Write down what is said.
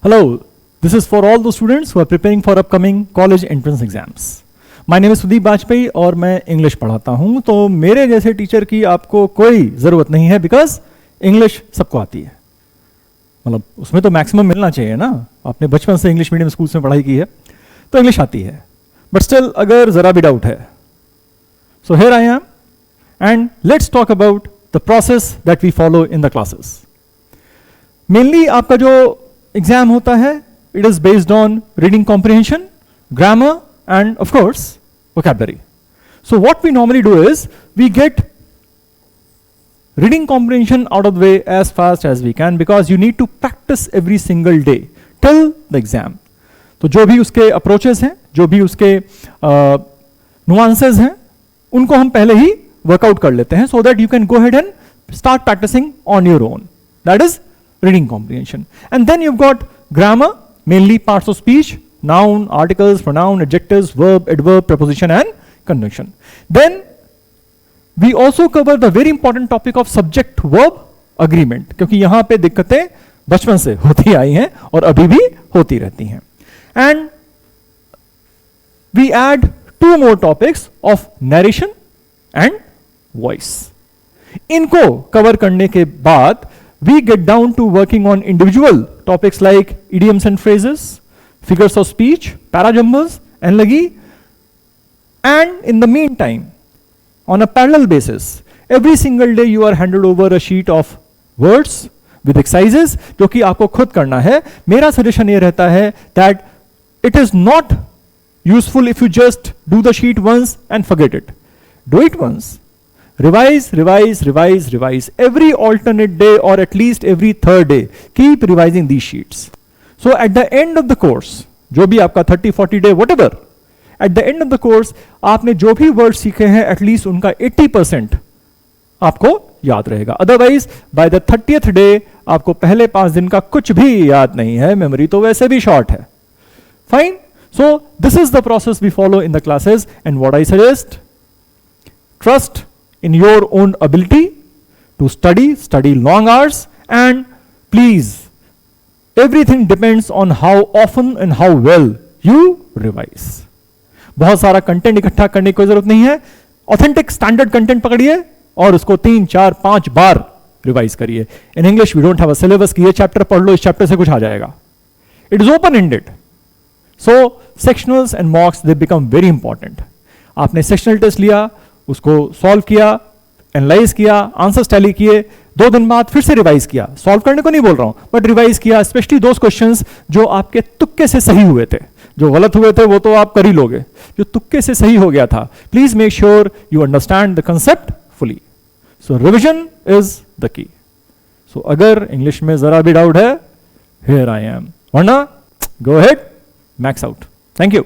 Hello, this is for all those students who are preparing for upcoming college entrance exams. My name is Sudeep Vajpayee और मैं English पढ़ाता हूं। तो मेरे जैसे टीचर की आपको कोई ज़रूरत नहीं है, बिकॉज इंग्लिश सबको आती है। मतलब उसमें तो मैक्सिमम मिलना चाहिए ना, आपने बचपन से इंग्लिश मीडियम स्कूल्स में पढ़ाई की है तो इंग्लिश आती है। बट स्टिल अगर ज़रा भी डाउट है, so here I am and let's talk about the process that we follow in the classes. Mainly आपका जो एग्जाम होता है, it is based on reading comprehension, grammar and of course vocabulary. So what we normally do is we get reading comprehension out of the way as fast as we can, because you need to practice every single day till the exam. तो जो भी उसके approaches हैं, जो भी उसके nuances हैं, उनको हम पहले ही workout कर लेते हैं, so that you can go ahead and start practicing on your own. That is reading comprehension. And then you've got grammar, mainly parts of speech, noun, articles, pronoun, adjectives, verb, adverb, preposition and conjunction. Then we also cover the very important topic of subject verb agreement, क्योंकि यहां पे दिक्कतें बचपन से होती आई हैं और अभी भी होती रहती हैं. And we add two more topics of narration and voice. इनको कवर करने के बाद we get down to working on individual topics like idioms and phrases, figures of speech, parajumbles, and lagi. And in the meantime, on a parallel basis, every single day you are handed over a sheet of words with exercises, जो कि आपको खुद करना है. मेरा suggestion ये रहता है that it is not useful if you just do the sheet once and forget it. Do it once. Revise, revise, revise, revise. Every alternate day or at least every third day, keep revising these sheets. So at the end of the course, जो भी आपका 30-40 day whatever, at the end of the course, आपने जो भी word सीखे हैं at least उनका 80% आपको याद रहेगा. Otherwise by the 30th day आपको पहले 5 दिन का कुछ भी याद नहीं है, मेमोरी तो वैसे भी शॉर्ट है. Fine. So this is the process we follow in the classes and what I suggest, trust in your own ability to study long hours, and please, everything depends on how often and how well you revise. बहुत सारा content इकट्ठा करने की कोई जरूरत नहीं है. Authentic standard content पकड़िए और उसको 3, 4, 5 बार रिवाइज करिए. In English we don't have a syllabus कि ये चैप्टर पढ़ लो, इस चैप्टर से कुछ आ जाएगा. It is open ended. So sectionals and mocks they become very important. आपने सेक्शनल टेस्ट लिया, उसको सॉल्व किया, एनालाइज किया, आंसर्स टैली किए, 2 दिन बाद फिर से रिवाइज किया. सॉल्व करने को नहीं बोल रहा हूं, बट रिवाइज किया, स्पेशली दोस क्वेश्चंस जो आपके तुक्के से सही हुए थे. जो गलत हुए थे वो तो आप कर ही लोगे, जो तुक्के से सही हो गया था, please make sure you understand the concept fully. So revision is the key. So अगर इंग्लिश में जरा भी डाउट है, हियर आई एम, वरना go ahead, max out. Thank you.